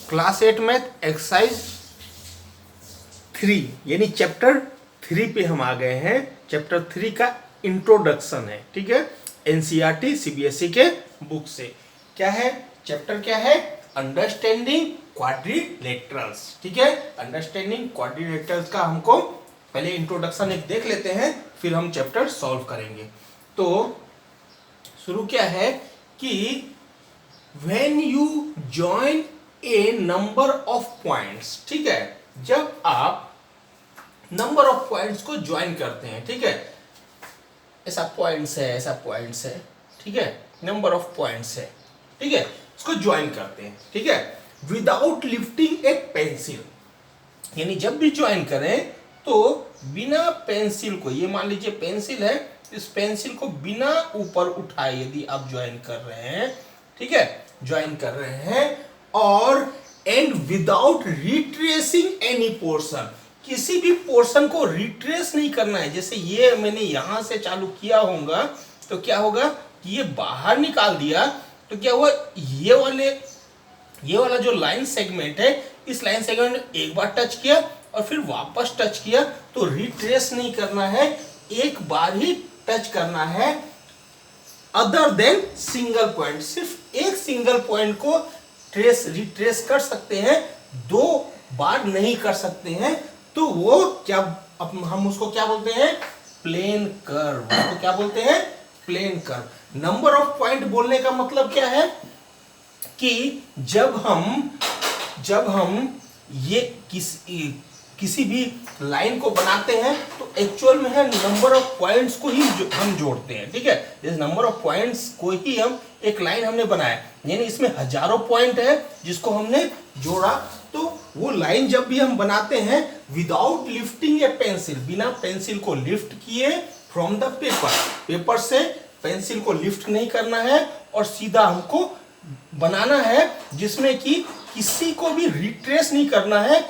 Class 8 math exercise 3 यानी chapter 3 पे हम आ गए हैं। चैप्टर 3 का इंट्रोडक्शन है, ठीक है। एनसीईआरटी सीबीएसई के बुक से क्या है, चैप्टर क्या है, अंडरस्टैंडिंग क्वाड्रिलेटरल्स, ठीक है। अंडरस्टैंडिंग क्वाड्रिलेटरल्स का हमको पहले इंट्रोडक्शन एक देख लेते हैं, फिर हम चैप्टर सॉल्व करेंगे। तो शुरू क्या है कि when you join A number of points, ठीक है, जब आप नंबर ऑफ पॉइंट्स को ज्वाइन करते हैं, ठीक है, ऐसा पॉइंट्स है, ऐसा पॉइंट्स है, ठीक है, नंबर ऑफ पॉइंट्स है, ठीक है, इसको ज्वाइन करते हैं, ठीक है, विदाउट लिफ्टिंग ए पेंसिल, यानी जब भी ज्वाइन करें तो बिना पेंसिल को, ये मान लीजिए पेंसिल है, इस पेंसिल को बिना ऊपर उठाए यदि आप ज्वाइन कर रहे हैं, ठीक है, ज्वाइन कर रहे हैं, और and without retracing any portion, किसी भी पोर्शन को रिट्रेस नहीं करना है। जैसे ये मैंने यहां से चालू किया होगा तो क्या होगा कि ये बाहर निकाल दिया तो क्या हुआ, ये वाला जो लाइन सेगमेंट है, इस लाइन सेगमेंट एक बार टच किया और फिर वापस टच किया, तो रिट्रेस नहीं करना है, एक बार ही टच करना है। अदर देन सिंगल पॉइंट, सिर्फ एक सिंगल पॉइंट को रिट्रेस कर सकते हैं, दो बार नहीं कर सकते हैं। तो वो क्या, हम उसको क्या बोलते हैं, प्लेन कर्व। उसको क्या बोलते हैं, plane curve. Number of point बोलने का मतलब क्या है कि जब हम ये किसी भी लाइन को बनाते हैं तो एक्चुअल में है नंबर ऑफ पॉइंट्स को ही हम जोड़ते हैं, ठीक है। जैसे नंबर ऑफ पॉइंट्स को ही हम, एक लाइन हमने बनाया यानी इसमें हजारों पॉइंट है जिसको हमने जोड़ा, तो वो लाइन जब भी हम बनाते हैं विदाउट लिफ्टिंग ए पेंसिल, बिना पेंसिल को लिफ्ट किए फ्रॉम द पेपर से पेंसिल को लिफ्ट नहीं करना है और सीधा हमको बनाना है, जिसमें कि किसी को भी रिट्रेस नहीं करना है,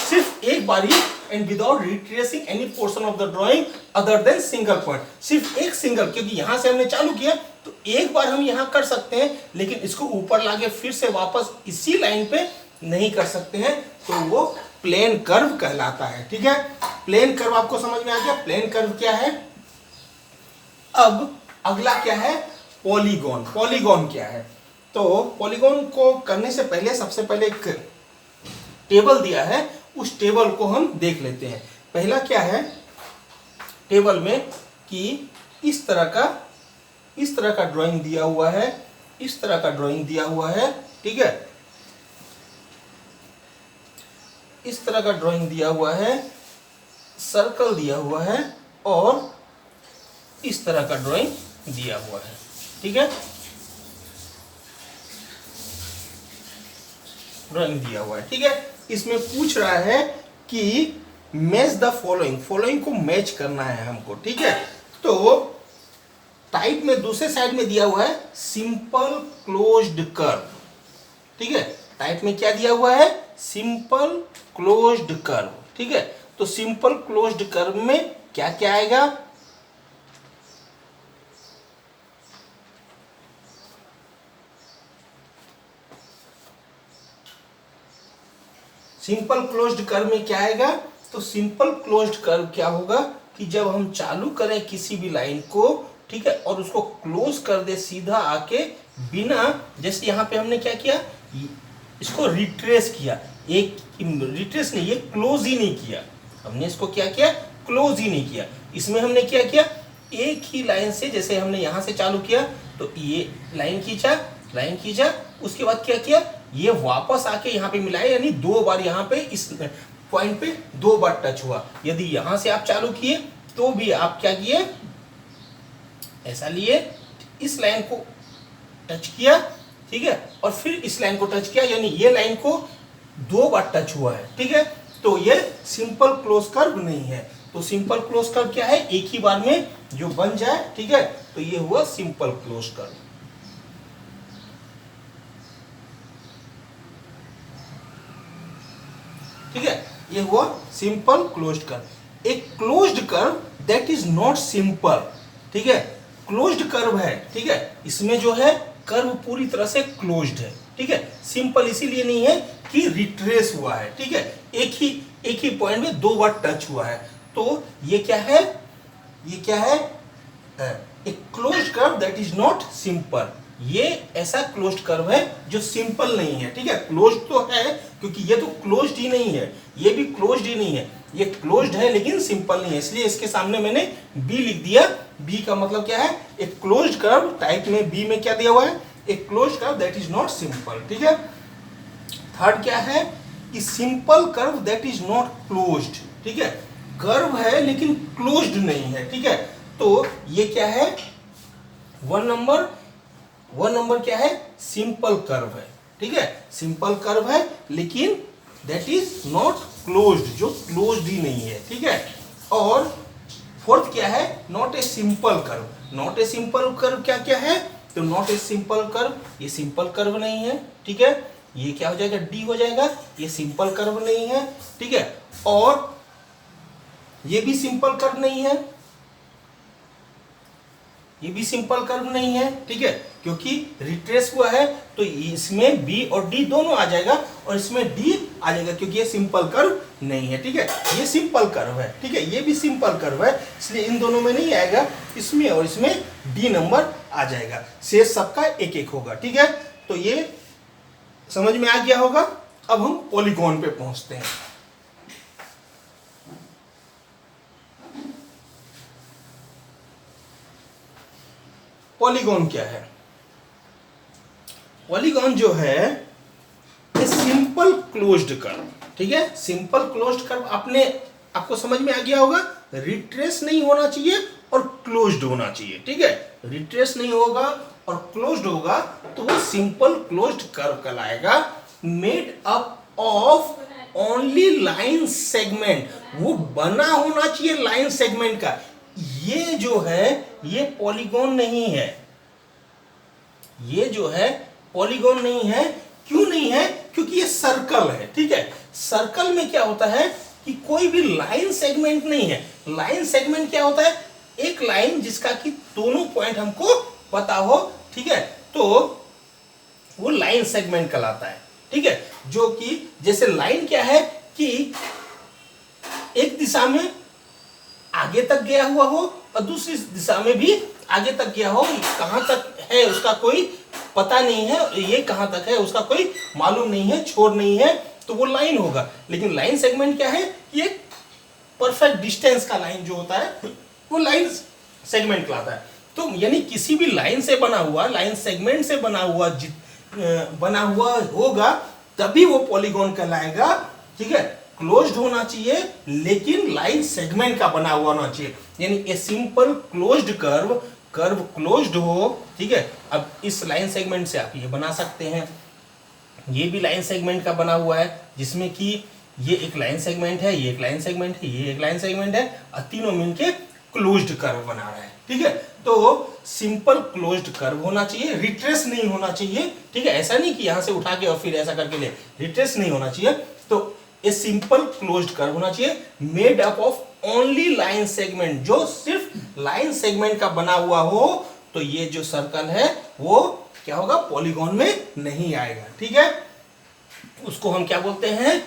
सिर्फ एक बार ही, and without retracing any portion of the drawing other than single point, सिर्फ एक सिंगल, क्योंकि यहां से हमने चालू किया तो एक बार हम यहां कर सकते हैं, लेकिन इसको ऊपर लाके फिर से वापस इसी लाइन पे नहीं कर सकते हैं, तो वो प्लेन कर्व कहलाता है, ठीक है। प्लेन कर्व आपको समझ में आ गया, प्लेन कर्व क्या है। अब अगला क्या है, पॉलीगॉन। पॉलीगॉन क्या है, तो पॉलीगॉन को करने से पहले सबसे पहले एक टेबल दिया है, उस टेबल को हम देख लेते हैं। पहला क्या है टेबल में कि इस तरह का ड्राइंग दिया हुआ है, इस तरह का ड्राइंग दिया हुआ है, ठीक है, इस तरह का ड्राइंग दिया हुआ है, सर्कल दिया हुआ है और इस तरह का ड्राइंग दिया हुआ है, ठीक है, ड्राइंग दिया हुआ है, ठीक है। इसमें पूछ रहा है कि मैच द फॉलोइंग को मैच करना है हमको, ठीक है। तो टाइप में दूसरे साइड में दिया हुआ है सिंपल क्लोज्ड कर्व, ठीक है, टाइप में क्या दिया हुआ है, सिंपल क्लोज्ड कर्व, ठीक है। तो सिंपल क्लोज्ड कर्व में क्या क्या आएगा, सिंपल क्लोज्ड कर्व में क्या आएगा, तो सिंपल क्लोज्ड कर्व क्या होगा कि जब हम चालू करें किसी भी लाइन को, ठीक है, और उसको क्लोज कर दे सीधा आके, बिना, जैसे यहां पे हमने क्या किया, इसको रिट्रेस किया, एक रिट्रेस नहीं, ये क्लोज ही नहीं किया, हमने इसको क्या किया, क्लोज ही नहीं किया। इसमें हमने क्या किया, एक ही लाइन से, जैसे हमने यहां से चालू किया तो ये लाइन खींचा, उसके बाद क्या किया, ये वापस आके यहाँ पे मिलाए, यानी दो बार यहाँ पे इस पॉइंट पे दो बार टच हुआ। यदि यहां से आप चालू किए तो भी आप क्या किए, ऐसा लिए, इस लाइन को टच किया, ठीक है, और फिर इस लाइन को टच किया, यानी ये लाइन को दो बार टच हुआ है, ठीक है। तो ये सिंपल क्लोज कर्व नहीं है। तो सिंपल क्लोज कर्व क्या है, एक ही बार में जो बन जाए, ठीक है, तो ये हुआ सिंपल क्लोज कर्व, ठीक है, ये हुआ सिंपल क्लोज्ड कर्व। एक closed curve that is not simple, ठीक है, क्लोज्ड कर्व है, ठीक है, इसमें जो है कर्व पूरी तरह से क्लोज्ड है, ठीक है। सिंपल इसीलिए नहीं है कि रिट्रेस हुआ है, ठीक है, एक ही पॉइंट में दो बार टच हुआ है। तो ये क्या है, ये क्या है, एक closed curve that is not simple. ये ऐसा क्लोज्ड कर्व है जो सिंपल नहीं है, ठीक है। क्लोज्ड तो है क्योंकि ये तो क्लोज्ड ही नहीं है, ये भी क्लोज्ड ही नहीं है, ये क्लोज्ड है लेकिन सिंपल नहीं है, इसलिए इसके सामने मैंने बी लिख दिया। बी का मतलब क्या है, एक क्लोज्ड कर्व टाइप में बी में क्या दिया हुआ है, एक closed curve that is not simple, ठीक है। थर्ड क्या है कि simple curve that is not closed, ठीक है। कर्व है लेकिन क्लोज्ड नहीं है, ठीक है। तो ये क्या है, वन नंबर क्या है, सिंपल कर्व है, ठीक है। सिंपल कर्व है लेकिन दैट इज नॉट क्लोज्ड, जो क्लोज्ड ही नहीं है, ठीक है। और फोर्थ क्या है, not a simple curve. Not a simple curve क्या क्या है, तो नॉट ए सिंपल कर्व, ये सिंपल कर्व नहीं है, ठीक है। ये क्या हो जाएगा, डी हो जाएगा, ये सिंपल कर्व नहीं है, ठीक है। और ये भी सिंपल कर्व नहीं है, ये भी सिंपल कर्व नहीं है, ठीक है, क्योंकि रिट्रेस हुआ है तो इसमें बी और डी दोनों आ जाएगा और इसमें डी आ जाएगा क्योंकि ये सिंपल कर्व नहीं है, ठीक है। ये सिंपल कर्व है, ठीक है, ये भी सिंपल कर्व है, इसलिए इन दोनों में नहीं आएगा, इसमें और इसमें डी नंबर आ जाएगा। शेष सबका एक एक होगा, ठीक है। तो ये समझ में आ गया होगा। अब हम पॉलीगॉन पे पहुंचते हैं। पॉलीगॉन क्या है, पॉलीगॉन जो है सिंपल क्लोज्ड कर्व, ठीक है। सिंपल क्लोज्ड कर्व आपको समझ में आ गया होगा, रिट्रेस नहीं होना चाहिए और क्लोज्ड होना चाहिए, ठीक है। रिट्रेस नहीं होगा और क्लोज्ड होगा तो वो सिंपल क्लोज्ड कर्व कहलाएगा। Made up of only line segment, वो बना होना चाहिए लाइन सेगमेंट का। ये जो है ये पॉलीगॉन नहीं है, ये जो है पॉलीगॉन नहीं है। क्यों नहीं है, क्योंकि ये सर्कल है, ठीक है। सर्कल में क्या होता है कि कोई भी लाइन सेगमेंट नहीं है। लाइन सेगमेंट क्या होता है, एक लाइन जिसका कि दोनों पॉइंट हमको पता हो, ठीक है, तो वो लाइन सेगमेंट कहलाता है, ठीक है। जो कि जैसे लाइन क्या है कि एक दिशा में आगे तक गया हुआ हो और दूसरी दिशा में भी आगे तक गया हो, कहां तक है उसका कोई पता नहीं है, ये कहां तक है उसका कोई मालूम नहीं है, छोर नहीं है, तो वो लाइन होगा। लेकिन लाइन सेगमेंट क्या है, ये परफेक्ट डिस्टेंस का लाइन जो होता है वो लाइन सेगमेंट कहलाता है। तो यानी किसी भी लाइन से बना हुआ, लाइन सेगमेंट से बना हुआ होगा तभी वो पॉलीगॉन कहलाएगा, ठीक है। क्लोज्ड होना चाहिए लेकिन लाइन सेगमेंट का बना हुआ होना चाहिए, यानी a simple closed curve closed हो, ठीक है। अब इस लाइन सेगमेंट से आप ये बना सकते हैं, ये भी लाइन सेगमेंट का बना हुआ है जिसमें कि ये एक लाइन सेगमेंट है, ये एक लाइन सेगमेंट है, ये एक लाइन सेगमेंट है और तीनों मिलके क्लोज्ड कर्व बना रहा है, ठीक है। तो सिंपल क्लोज्ड कर्व होना चाहिए, रिट्रेस नहीं होना चाहिए, ठीक है। ऐसा नहीं कि यहां से उठा के और फिर ऐसा करके ले, रिट्रेस नहीं होना चाहिए। तो ये सिंपल क्लोज्ड कर्व होना चाहिए, made up of only line segment, जो सिर्फ लाइन सेगमेंट का बना हुआ हो, तो ये जो सर्कल है वो क्या होगा, पॉलीगॉन में नहीं आएगा, ठीक है। उसको हम क्या बोलते हैं,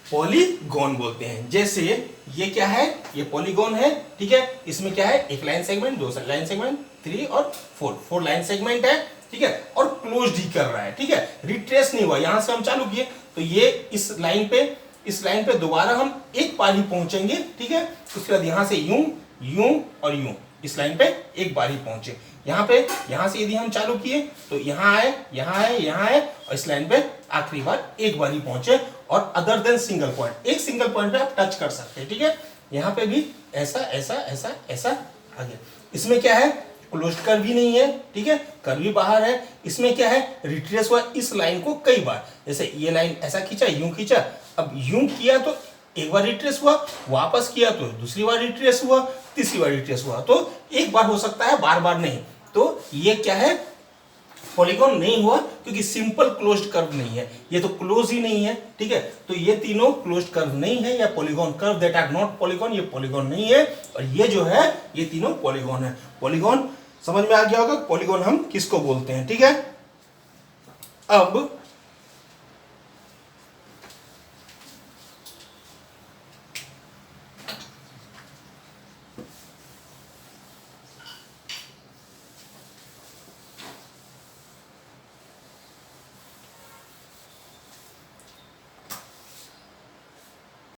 पॉलीगॉन बोलते हैं। जैसे ये क्या है, ये पॉलीगॉन है, ठीक है। इसमें क्या है, एक लाइन सेगमेंट, दो लाइन सेगमेंट, 3 और 4 लाइन सेगमेंट है, ठीक है। और क्लोज्ड ही कर रहा है, ठीक है, रिट्रेस नहीं हुआ। यहां से हम चालू किए तो ये इस लाइन पे दोबारा हम एक बार ही पहुंचेंगे, ठीक है। उसके बाद यहां से यूं और यूं इस लाइन पे एक बार ही पहुंचे। यहां से यदि हम चालू किए तो यहां आए और इस लाइन पे आखिरी बार एक बार ही पहुंचे। और अदर देन सिंगल पॉइंट, एक सिंगल पॉइंट पे आप टच कर सकते हैं, ठीक है। यहां पे भी ऐसा आगे। इसमें क्या है, क्लोज्ड कर्व भी नहीं है, ठीक है, कर्व भी बाहर है। इसमें क्या है, रिट्रेस हुआ इस लाइन को कई बार, जैसे ये लाइन ऐसा खींचा, यूं खींचा, अब यूं किया तो एक बार रिट्रेस हुआ, वापस किया तो दूसरी बार रिट्रेस हुआ, तीसरी बार रिट्रेस हुआ, तो एक बार हो सकता है, बार बार नहीं। तो ये क्या है, पॉलीगॉन नहीं हुआ क्योंकि सिंपल क्लोज्ड कर्व नहीं है, ये तो क्लोज ही नहीं है, ठीक है। तो ये तीनों क्लोज्ड कर्व नहीं है, या polygon curve that are not polygon, ये पॉलीगॉन नहीं है। और ये जो है ये तीनों पॉलीगॉन है। पॉलीगॉन समझ में आ गया होगा पॉलीगॉन हम किसको बोलते हैं। ठीक है, अब